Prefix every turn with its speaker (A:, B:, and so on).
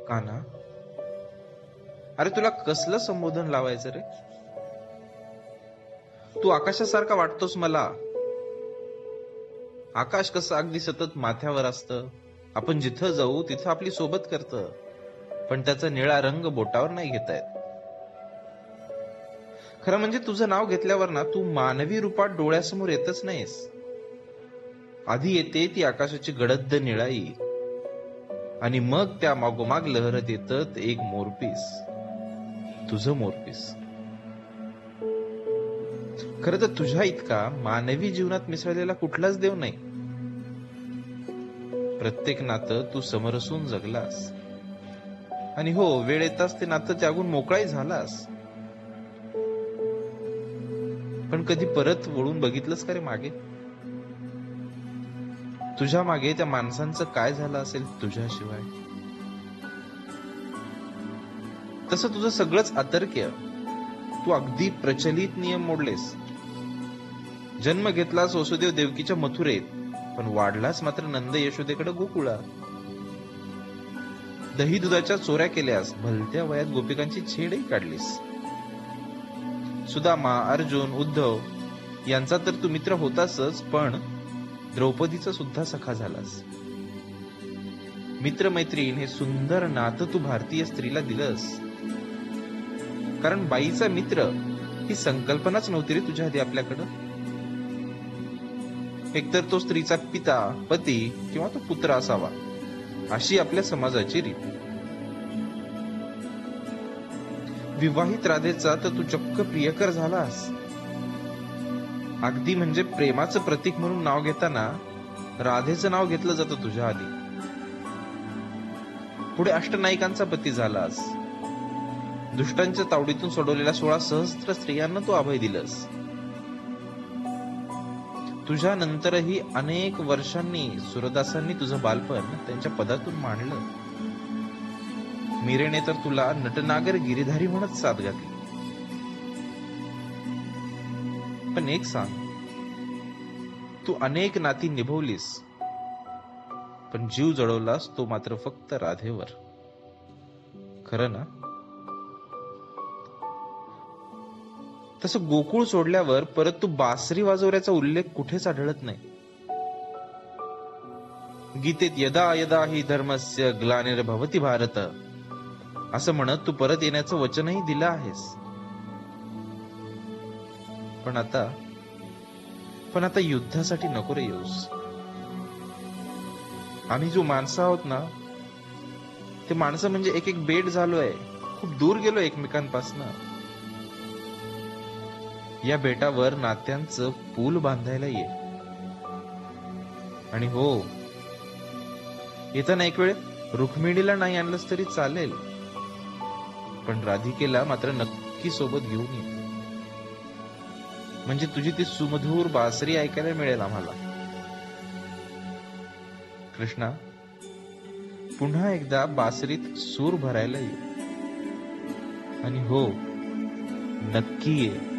A: कान्हा, अरे तुला कसलं संबोधन लावायचं रे? तू आकाशासारखा वाटतोस मला. आकाश कसं अगदी सतत माथ्यावर असतं, आपण जिथं जाऊ तिथं आपली सोबत करतं, पण त्याचा निळा रंग बोटावर नाही घेता येत. खरं म्हणजे तुझं नाव घेतल्यावर ना तू मानवी रूपात डोळ्यासमोर येतच नाहीस. आधी येते ती आकाशाची गडद निळाई, आणि मग त्या मागोमाग लहरत येतं एक मोरपीस, तुझं मोरपीस. खरं तर तुझ्या इतका मानवी जीवनात मिसळलेला कुठलाच देव नाही. प्रत्येक नातं तू समरसून जगलास, आणि हो, वेळ येताच ते नातं त्यागून मोकळाही झालास. पण कधी परत वळून बघितलंस का रे मागे? तुझ्या मागे त्या माणसांचं काय झालं असेल तुझ्याशिवाय? तसं तुझं सगळंच अतर्क्य. तू अगदी प्रचलित नियम मोडलेस. जन्म घेतलास वसुदेव देवकीच्या मथुरेत, पण वाढलास मात्र नंद यशोदेकडे गोकुळात. दही दुधाच्या चोऱ्या केल्यास, भलत्या वयात गोपिकांची छेडही काढलीस. सुदामा, अर्जुन, उद्धव यांचा तर तू मित्र होतासच, पण द्रौपदीचा सुद्धा सखा झालास. मित्रमैत्रीण हे सुंदर नातं तू भारतीय स्त्रीला दिलंस, कारण बाईचा मित्र ही संकल्पनाच नव्हती रे तुझ्या आधी आपल्याकडं. एकतर तो स्त्रीचा पिता, पती किंवा तो पुत्र असावा, अशी आपल्या समाजाची रीत. विवाहित राधेचा तर तू चक्क प्रियकर झालास. अगदी म्हणजे प्रेमाचं प्रतीक म्हणून नाव घेताना राधेचं नाव घेतलं जातं तुझ्या आधी. पुढे अष्टनायिकांचा पती झालास. दुष्टांच्या तावडीतून सोडवलेल्या 16 सहस्त्र स्त्रियांना तू अभय दिलंस. तुझ्या नंतरही अनेक वर्षांनी सुरदासांनी तुझं बालपण त्यांच्या पदातून मांडलं. मीरेने तर तुला नटनागर गिरीधारी म्हणत साथ घातली. पण एक सांग, तू अनेक नाती निभवलीस, पण जीव जळवलास तो मात्र फक्त राधेवर. खरं ना? तसं गोकुळ सोडल्यावर परत तू बासरी वाजवण्याचा उल्लेख कुठेच आढळत नाही. गीतेत यदा यदा हि धर्मस्य ग्लानिर्भवति भारत असं म्हणत तू परत येण्याचं वचनही दिलं आहेस. पण आता युद्धासाठी नको रे येऊस. आम्ही जो माणसं आहोत ना, ते माणसं म्हणजे एक एक बेट झालोय, खूप दूर गेलो एकमेकांपासनं. या बेटावर नात्यांचं पूल बांधायला ये. आणि हो, येताना एक वेळ रुक्मिणीला नाही आणलंस तरी चालेल, पण राधिकेला मात्र नक्की सोबत घेऊन ये. म्हणजे तुझी ती सुमधूर बासरी ऐकायला मिळेल आम्हाला. कृष्णा, पुन्हा एकदा बासरीत सूर भरायला ये. आणि हो, नक्की ये.